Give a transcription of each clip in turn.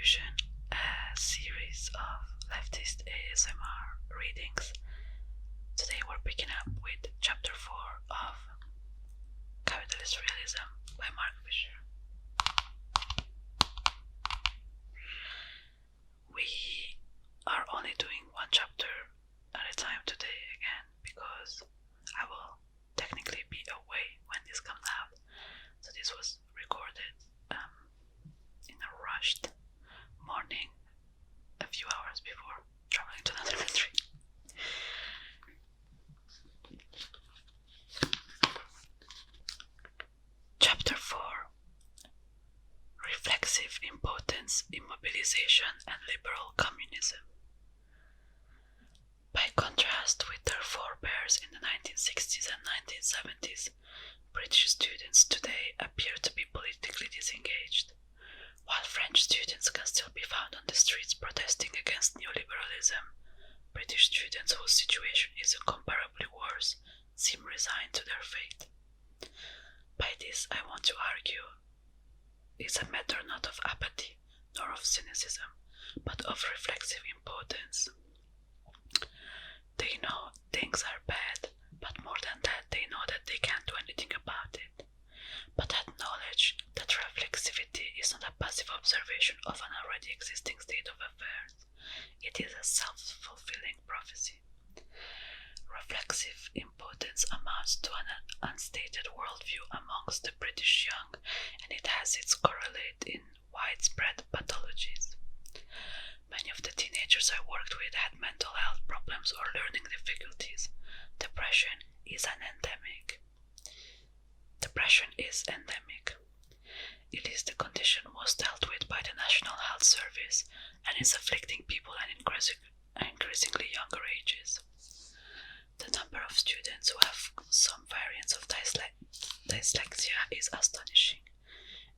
Revolution, a series of leftist ASMR readings. Today we're picking up with chapter 4 of Capitalist Realism by Mark Fisher. We are only doing one chapter at a time today again because I will technically be away when this comes out. So this was recorded in a rushed morning a few hours before traveling to another country. Chapter 4: Reflexive Impotence, Immobilization and Liberal Communism. By contrast with their forebears in the 1960s and 1970s, British students today appear to be politically disengaged. While French students can still be found on the streets protesting against neoliberalism, British students whose situation is incomparably worse seem resigned to their fate. By this I want to argue it's a matter not of apathy nor of cynicism, but of reflexive impotence. They know things are bad, but more than that, they know that they can't do anything about it. But that knowledge, that reflexivity, is not a passive observation of an already existing state of affairs. It is a self-fulfilling prophecy. Reflexive impotence amounts to an unstated worldview amongst the British young, and it has its correlate in widespread pathologies. Many of the teenagers I worked with had mental health problems or learning difficulties. Depression is endemic. It is the condition most dealt with by the National Health Service and is afflicting people at increasingly younger ages. The number of students who have some variants of dyslexia is astonishing.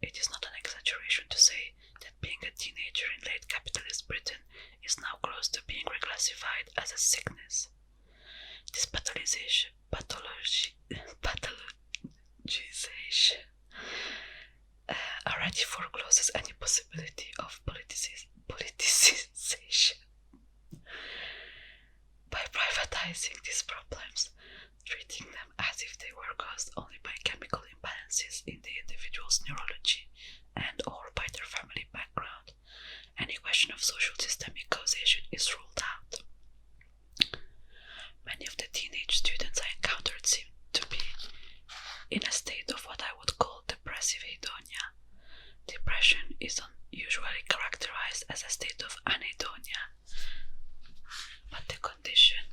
It is not an exaggeration to say that being a teenager in late capitalist Britain is now close to being reclassified as a sickness. This pathologization already forecloses any possibility of politicization. By privatizing these problems, treating them as if they were caused only by chemical imbalances in the individual's neurology and or by their family background, any question of social systemic causation is ruled out. Many of the teenage students I encountered seemed to be in a state of what I would call depressive hedonia. Depression is usually characterized as a state of anhedonia, but the condition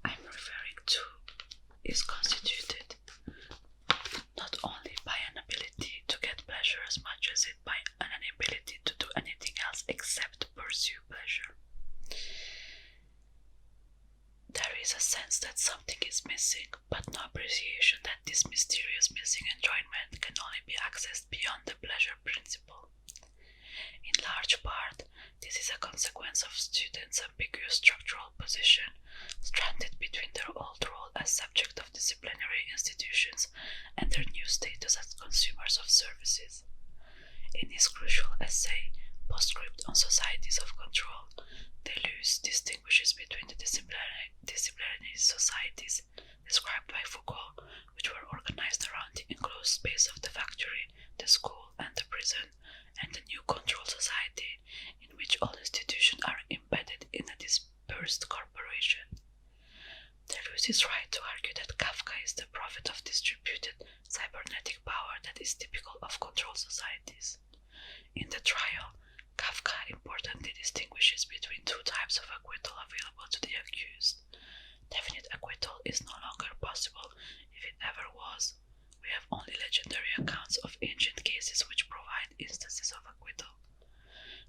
I'm referring to is constituted not only by an ability to get pleasure as much as it by an inability to do anything else except pursue pleasure. There is a sense that something is missing, but no appreciation that this mysterious missing enjoyment can only be accessed beyond the pleasure principle. In large part, this is a consequence of students' ambiguous structural position, stranded between their old role as subject of disciplinary institutions and their new status as consumers of services. In his crucial essay, Postscript on Societies of Control, Deleuze distinguishes between the disciplinary societies described by Foucault, which were organized around the enclosed space of the factory, the school, and the prison, and the new control society, in which all institutions are embedded in a dispersed corporation. Deleuze is right to argue that Kafka is the prophet of distributed cybernetic power that is typical of control societies. In the trial, Kafka importantly distinguishes between two types of acquittal available to the accused. Definite acquittal is no longer possible, if it ever was. We have only legendary accounts of ancient cases which provide instances of acquittal.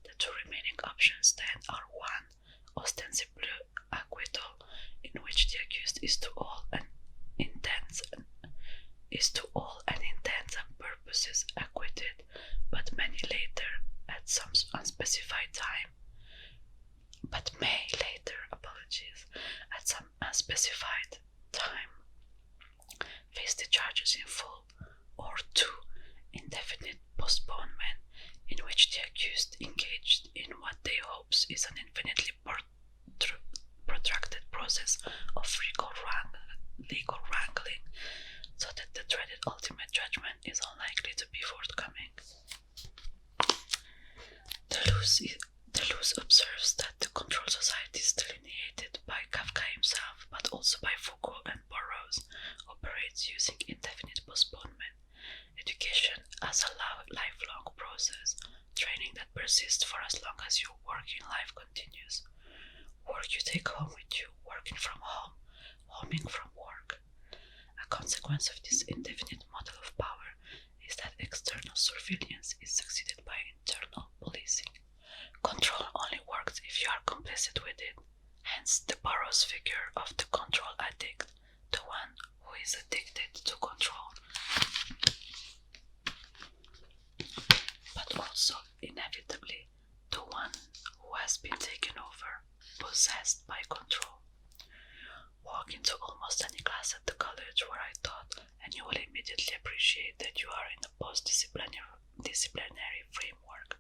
The two remaining options then are 1. Ostensible acquittal, in which the accused is to all intents and purposes acquitted, but may later at some unspecified time face the charges in full, as a lifelong process, training that persists for as long as your working life continues. Work you take home with you, working from home, homing from work. A consequence of this indefinite model of power is that external surveillance is succeeded by internal policing. Control only works if you are complicit with it, hence the Burroughs figure of the control addict, the one who is addicted to control, but also, inevitably, the one who has been taken over, possessed by control. Walk into almost any class at the college where I taught, and you will immediately appreciate that you are in a post-disciplinary framework.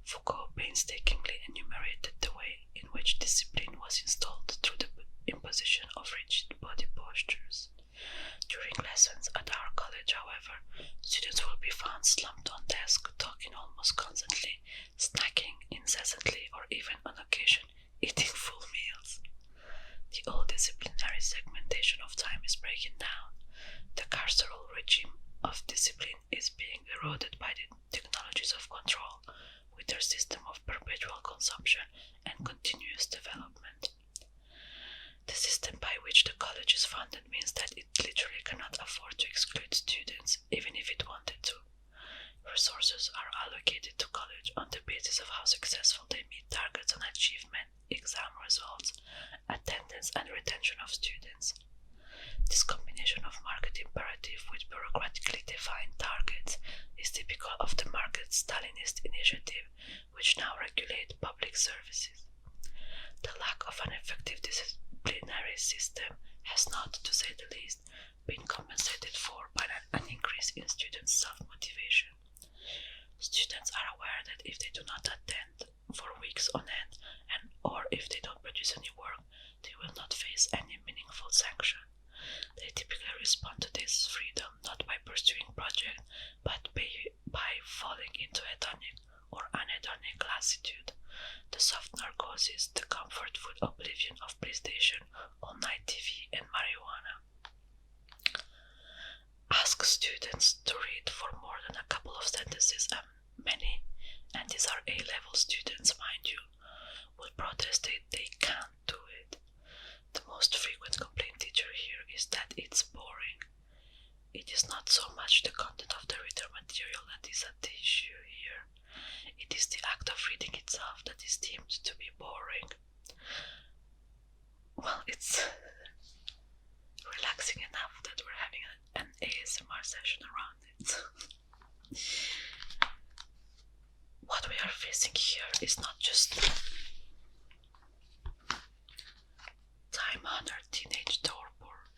Foucault painstakingly enumerated the way in which discipline was installed through the imposition of rigid body postures. During lessons at our college, however, students will be found slumped on desk, talking almost constantly, snacking incessantly, or even on occasion eating full meals. The old disciplinary segmentation of time is breaking down. The carceral regime of discipline is being eroded by the technologies of control, with their system of perpetual consumption and continuous development. The system by which the college is funded means that it literally cannot afford to exclude students, even if it wanted to. Resources are allocated to college on the basis of how successful they meet targets on achievement, exam results, attendance, and retention of students. This combination of market imperative with bureaucratically defined targets is typical of the market-Stalinist initiative, which now regulates public services. The lack of an effective disciplinary system has not, to say the least, been compensated for by an increase in students' self-motivation. Students are aware that if they do not attend for weeks on end, or if they don't produce any work, they will not face any meaningful sanction. They typically respond to this freedom not by pursuing projects, but by falling into hedonic or anhedonic lassitude, the soft narcosis, the comfort food oblivion of PlayStation, all-night TV, and marijuana. Ask students to read for more than a couple of sentences, and many, and these are A-level students, mind you, will protest that they can't do it. The most frequent complaint teacher here is that it's boring. It is not so much the content of the reader material that is at the issue here. It is the act of reading itself that is deemed to be boring. Well, it's relaxing enough that we're having an ASMR session around it. What we are facing here is not just time-honored teenage torpor,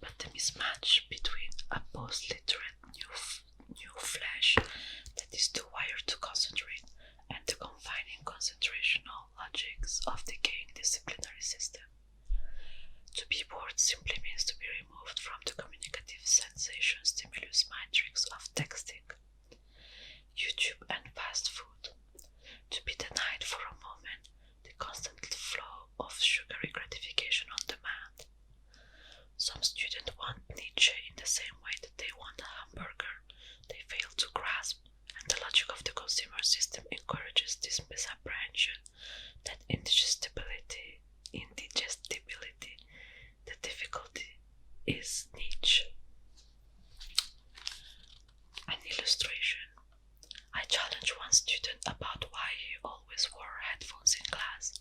but the mismatch between a post-literate new flesh that is too wired to concentrate and the confining concentrational logics of decaying disciplinary system. To be bored simply means to be removed from the communicative sensation stimulus matrix of texting, YouTube, and fast food. To be denied for a moment the constant flow of sugary gratification on demand. Some students want Nietzsche in the same way that they want a hamburger. They fail to grasp, and the logic of the consumer system encourages this misapprehension that indigestibility, the difficulty is Nietzsche. An illustration. I challenged one student about why he always wore headphones in class.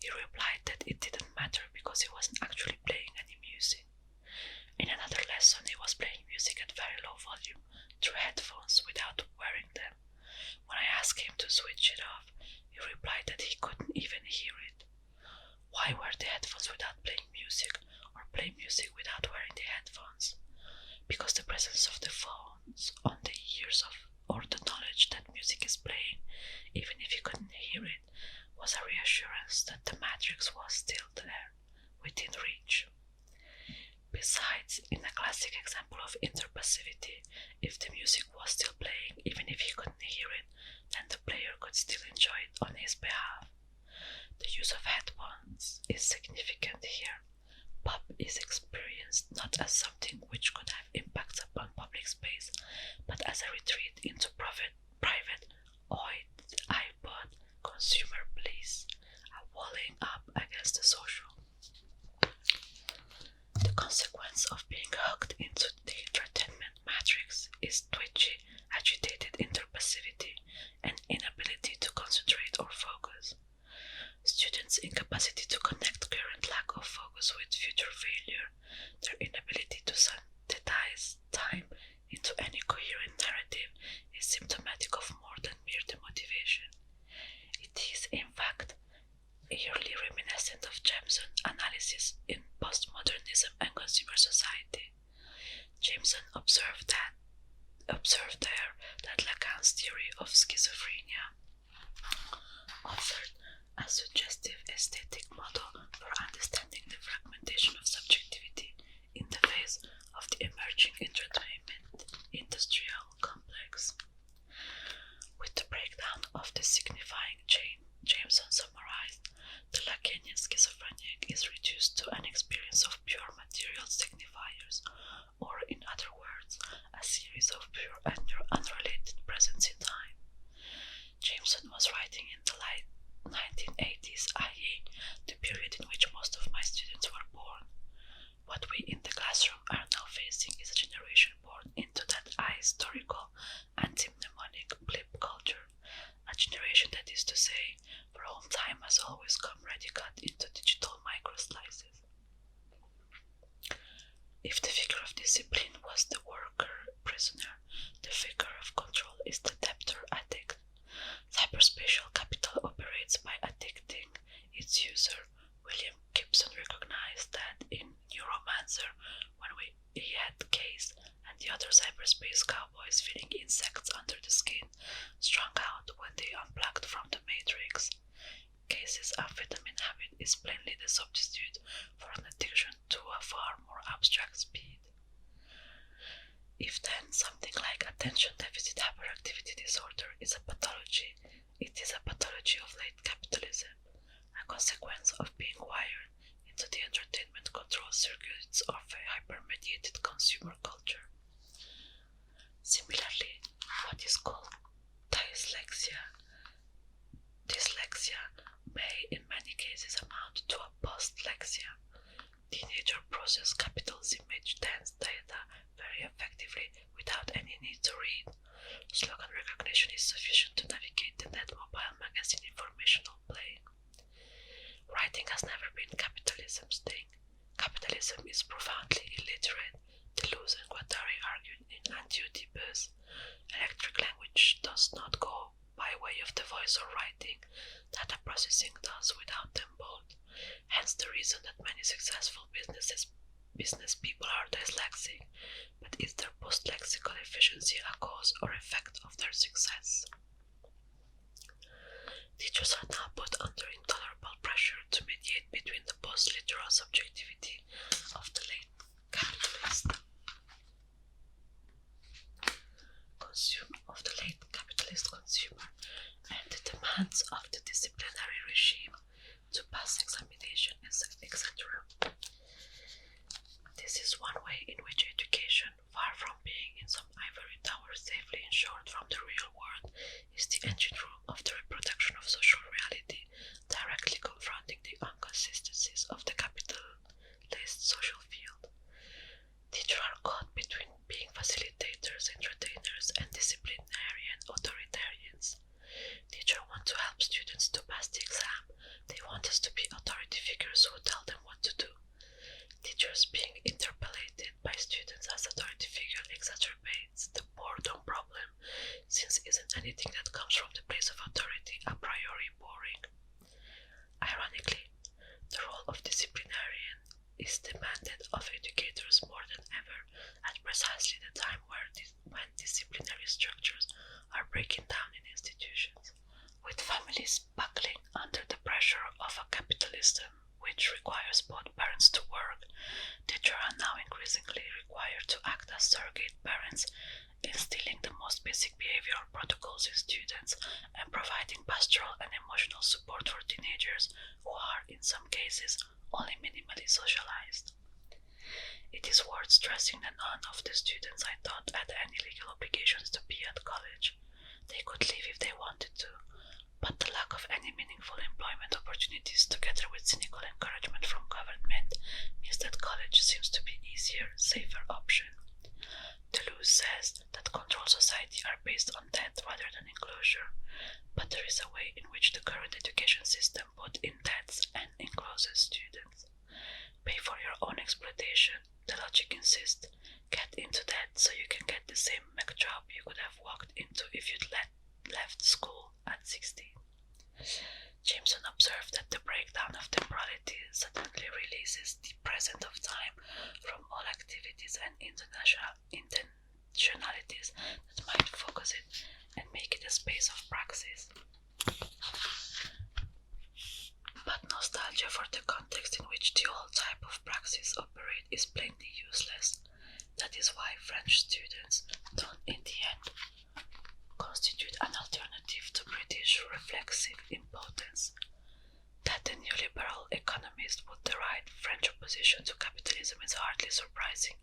He replied that it didn't matter because he wasn't actually playing any music. In another lesson, he was playing music at very low volume through headphones without wearing them. When I asked him to switch it off, he replied that he couldn't even hear it. Why wear the headphones without playing music, or play music without wearing the headphones? Because the presence of the phones on the ears or the knowledge that music is playing, even if you couldn't hear it, was a reassurance that the matrix was still there, within reach. Besides, in a classic example of interpassivity, if the music was still playing, even if he couldn't hear it, then the player could still enjoy it on his behalf. The use of headphones is significant here. Pop is experienced not as something which could have impacts upon public space, as a retreat into private iPod consumer bliss, a walling up against the social. The consequence of being hooked into the entertainment matrix is twitchy, agitated interpassivity and inability to concentrate or focus. Students' incapacity to connect current lack of focus with future failure, their inability to synthesize time into any coherent narrative is symptomatic of more than mere demotivation. It is, in fact, eerily reminiscent of Jameson's analysis in postmodernism and consumer society. Jameson observed there that Lacan's theory of schizophrenia offered a suggestive aesthetic model for understanding the fragmentation of subjectivity in the face of the emerging entertainment industrial complex. With the breakdown of the signifying chain, Jameson summarized, the Lacanian schizophrenic is reduced to an experience of pure material signifiers, or in other words, a series of pure and unrelated presence in time. Jameson was writing in the late 1980s, i.e., the period in which most of my students were born. What we in the classroom are now facing is a generation born into that ahistorical, anti-mnemonic blip culture, a generation that is to say, for whom time has always come ready cut into digital microslices. If the figure of discipline was the worker prisoner, the figure of control is the debtor addict. Cyberspatial capital operates by addicting its user. William Gibson recognized that in Neuromancer when he had Case and the other cyberspace cowboys feeling insects under the skin, strung out when they unplugged from the Matrix. Case's amphetamine habit is plainly the substitute for an addiction to a far more abstract speed. If then something like attention deficit hyperactivity disorder is a pathology, it is a pathology of late capitalism, a consequence of being wired into the entertainment control circuits of a hyper-mediated consumer culture. Similarly, what is called dyslexia may in many cases amount to a postlexia. Teenagers process capital's image dense data very effectively without any need to read. Slogan recognition is sufficient to navigate the net mobile magazine informational plane. Writing has never been capitalism's thing. Capitalism is profoundly illiterate, Deleuze and Guattari argued in Anti-Oedipus. Electric language does not go by way of the voice or writing, data processing does without them both. Hence the reason that many successful business people are dyslexic, but is their post-lexical efficiency a cause or effect of their success? Teachers are now put under intolerable pressure to mediate between the post-literal subjectivity of the late capitalist consumer and the demands of the disciplinary regime to pass examination, etc. This is one way in which education, far from being in some ivory tower safely insured from the real world, is the engine room of the reproduction of social reality, directly confronting the inconsistencies of the capitalist social field. Teachers are caught between being facilitators, entertainers, and disciplinarian authoritarians. Teachers want to help students to pass the exam. They want us to be authority figures who tell them what to do. Teachers being interpellated by students as authority figure exacerbates the boredom problem, since isn't anything that comes from the place of authority a priori boring. Ironically, the role of disciplinarian is demanded of educators more than ever at precisely the time when disciplinary structures are breaking down in institutions. With families buckling under the pressure of a capitalism which requires both parents to work, teachers are now increasingly required to act as surrogate parents, instilling the most basic behavioral protocols in students and providing pastoral and emotional support for teenagers who are, in some cases, only minimally socialized. It is worth stressing that none of the students I taught had any legal obligations to be says that controlled society are based on debt rather than enclosure, but there is a way in which the current education system both indebts and encloses students. Pay for your own exploitation, the logic insists. Get into debt so you can get the same mech job you could have walked into if you'd left school at 16. Jameson observed that the breakdown of temporality suddenly releases the present of time from all activities and intentionalities that might focus it and make it a space of praxis. But nostalgia for the context in which the old type of praxis operate is plainly useless. That is why French students don't in the end constitute an alternative to British reflexive impotence. That the neoliberal economist would deride French opposition to capitalism is hardly surprising,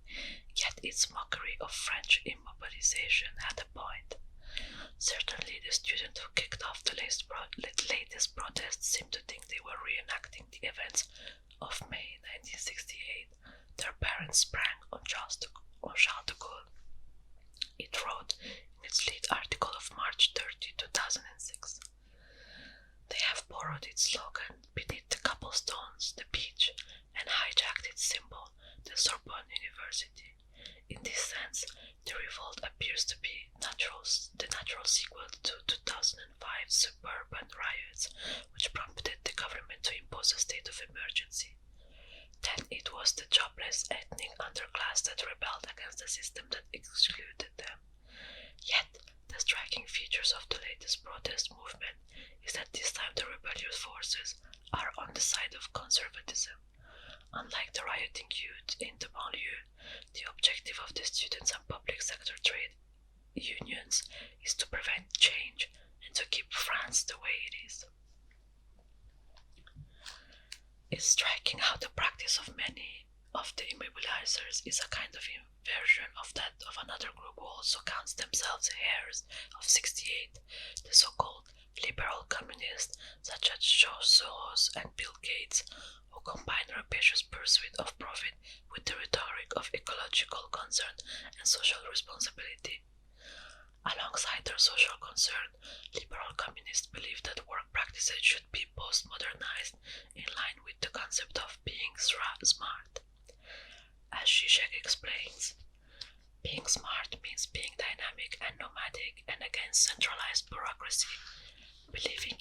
yet its mockery of French immobilization had a point. Certainly the student who kicked off the latest protests seemed to think they were reenacting the events of May 1968. Their parents sprang on Charles de Gaulle. It wrote in its lead article of March 30, 2006. They have borrowed its slogan beneath the cobblestones, the beach, and hijacked its symbol, the Sorbonne University. In this sense, the revolt appears to be the natural sequel to 2005 suburban riots, which prompted the government to impose a state of emergency. Then it was the jobless ethnic underclass that rebelled against the system that excluded them. Yet, the striking features of the latest protest movement is that this time the rebellious forces are on the side of conservatism. Unlike the rioting youth in the banlieue, the objective of the students and public sector trade unions is to prevent change and to keep France the way it is. It's striking how the practice of many of the immobilizers is a kind of inversion of that of another group who also counts themselves heirs of 68, the so-called liberal communists such as George Soros and Bill Gates, who combine rapacious pursuit of profit with the rhetoric of ecological concern and social responsibility. Alongside their social concern, liberal communists believe that work practices should be post-modernized in line with the concept of being smart. As Zizek explains, being smart means being dynamic and nomadic and against centralized bureaucracy, believing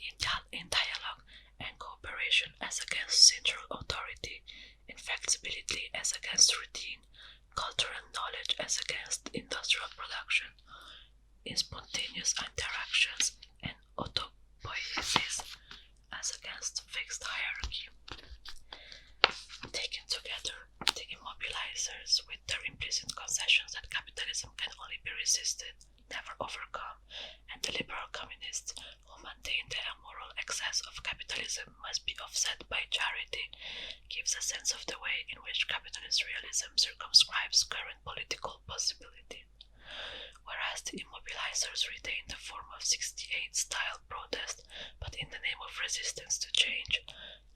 in dialogue and cooperation as against central authority, inflexibility as against routine, cultural knowledge as against industrial production, in spontaneous interactions and autopoiesis as against fixed hierarchy. Taken together, the immobilizers, with their implicit concessions that capitalism can only be resisted, never overcome, and the liberal communists who maintain the immoral excess of capitalism must be offset by charity, gives a sense of the way in which capitalist realism circumscribes current political possibility. Whereas the immobilizers retain the form of 68-style protest, but in the name of resistance to change,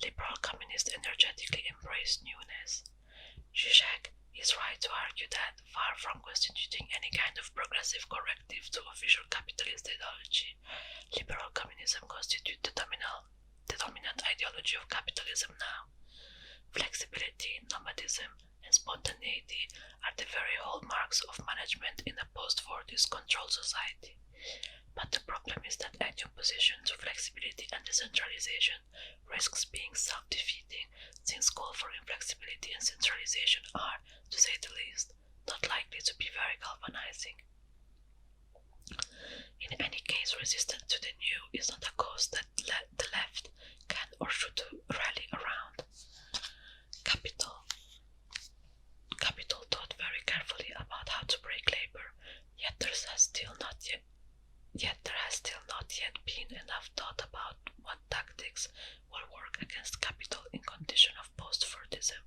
liberal communists energetically embrace newness. Zizek is right to argue that, far from constituting any kind of progressive corrective to official capitalist ideology, liberal communism constitutes the dominant ideology of capitalism now. Flexibility, nomadism, and spontaneity are the very hallmarks of management in a post-40s controlled society. But the problem is that any opposition to flexibility and decentralization risks being self-defeating, since calls for inflexibility and centralization are, to say the least, not likely to be very galvanizing. In any case, resistance to the new is not a cause that the left can or should rally around. Capital thought very carefully about how to break labor, yet there has still not yet been enough thought about what tactics will work against capital in condition of post-Fordism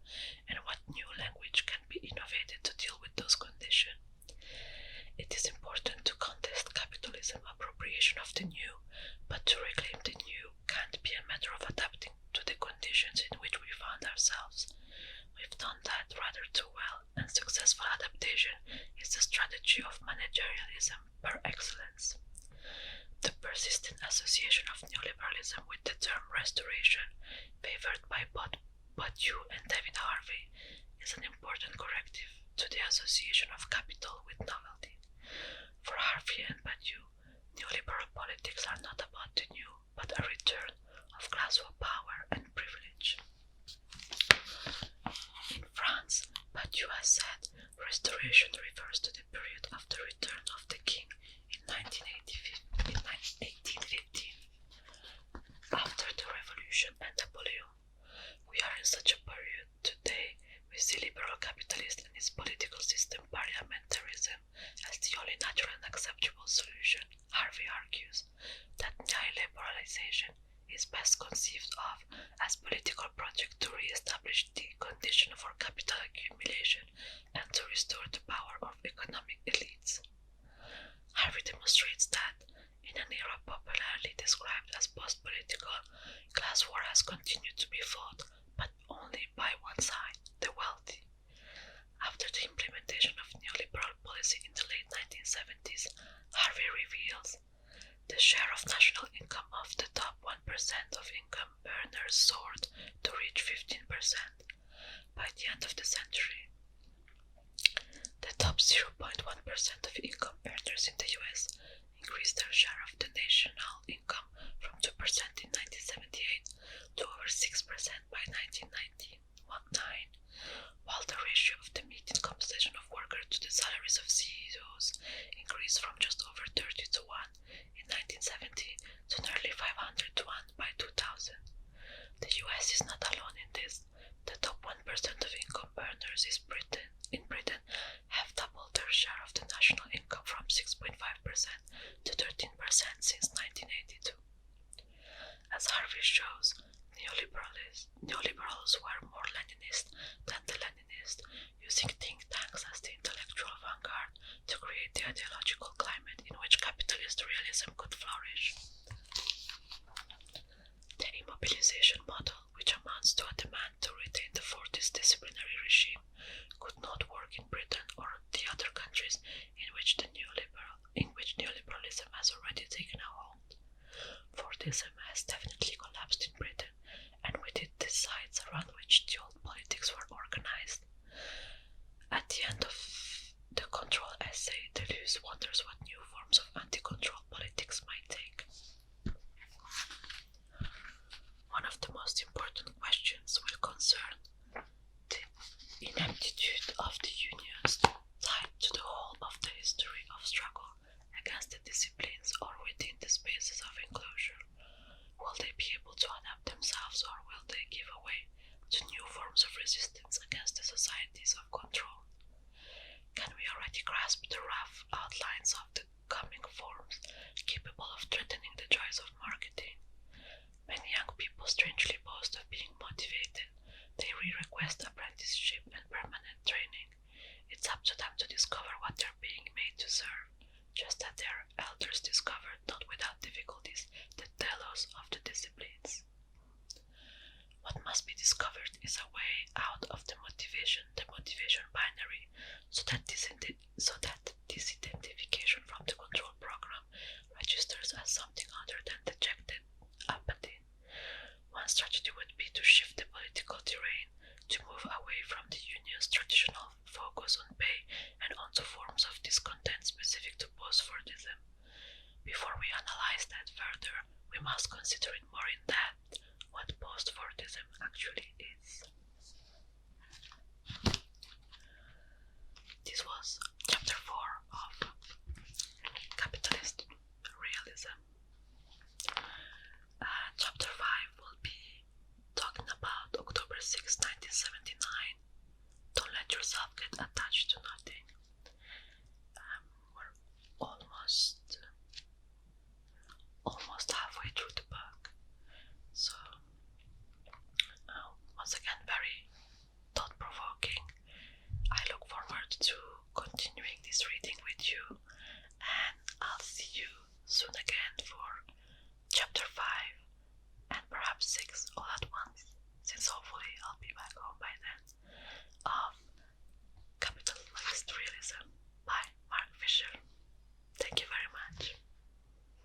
and what new language can be innovated to deal with those conditions. It is important to contest capitalism appropriation of the new, but to reclaim the new can't be a matter of adapting to the conditions in which we found ourselves. We've have done that rather too well, and successful adaptation is the strategy of managerialism par excellence. The persistent association of neoliberalism with the term restoration, favored by both Badiou and David Harvey, is an important corrective to the association of capital with novelty. For Harvey and Badiou, neoliberal politics are not about the new, but a return of class power and privilege. In France, Badiou has said restoration refers to the period of the return of the king in 1815, after the Revolution and Napoleon. We are in such a period today. We see liberal capitalism and its political system, parliamentarism, as the only natural and acceptable solution. Harvey argues that neoliberalization is best conceived of as political project to re-establish the condition for capital accumulation and to restore the power of economic elites. Harvey demonstrates that, in an era popularly described as post-political, class war has continued to be fought, but only by one side, the wealthy. After the implementation of neoliberal policy in the late 1970s, Harvey reveals the share of national income of the top 1% of income earners soared to reach 15%. By the end of the century, the top 0.1% of income earners in the US increased their share of the national income from 2% in 1978 to over 6% by 1999, while the ratio of the median compensation of workers to the salaries of CEOs increased from just over 30 to 1 in 1970 to nearly 500 to 1 by 2000. The US is not alone in this. The top 1% of income earners in Britain have doubled their share of the national income from 6.5% to 13% since 1982. As Harvey shows, neoliberals were more Leninist than the Leninists, using think tanks as the intellectual vanguard to create the ideological climate in which capitalist realism could flourish. The immobilization model, which amounts to a demand to retain the 40s disciplinary regime, could not work in Britain or the other countries in which neoliberalism has already taken a hold. Fordism has definitely collapsed in Britain, and with it the sites around which the old politics were organized. At the end of the control essay, Deleuze wonders what new forms of anti-control politics might take. One of the most important questions will concern the ineptitude of the unions tied to the whole of the history of struggle against the disciplines or within the spaces of enclosure. Will they be able to adapt themselves, or will they give way to new forms of resistance against the societies of control? Can we already grasp the rough outlines of the coming forms capable of threatening the joys of marketing? Many young people strangely boast of being motivated. They request apprenticeship and permanent training. It's up to them to discover what they're being made to serve, just as their elders discovered, not without difficulties, the telos of the disciplines. What must be discovered is a way out of the motivation binary, so that disidentification from the control program registers as something other than dejected apathy. One strategy would be to shift the political terrain, to move away from the union's traditional focus on pay and onto forms of discontent specific to post-Fordism. Before we analyze that further, we must consider it more in depth what post-Fordism actually is.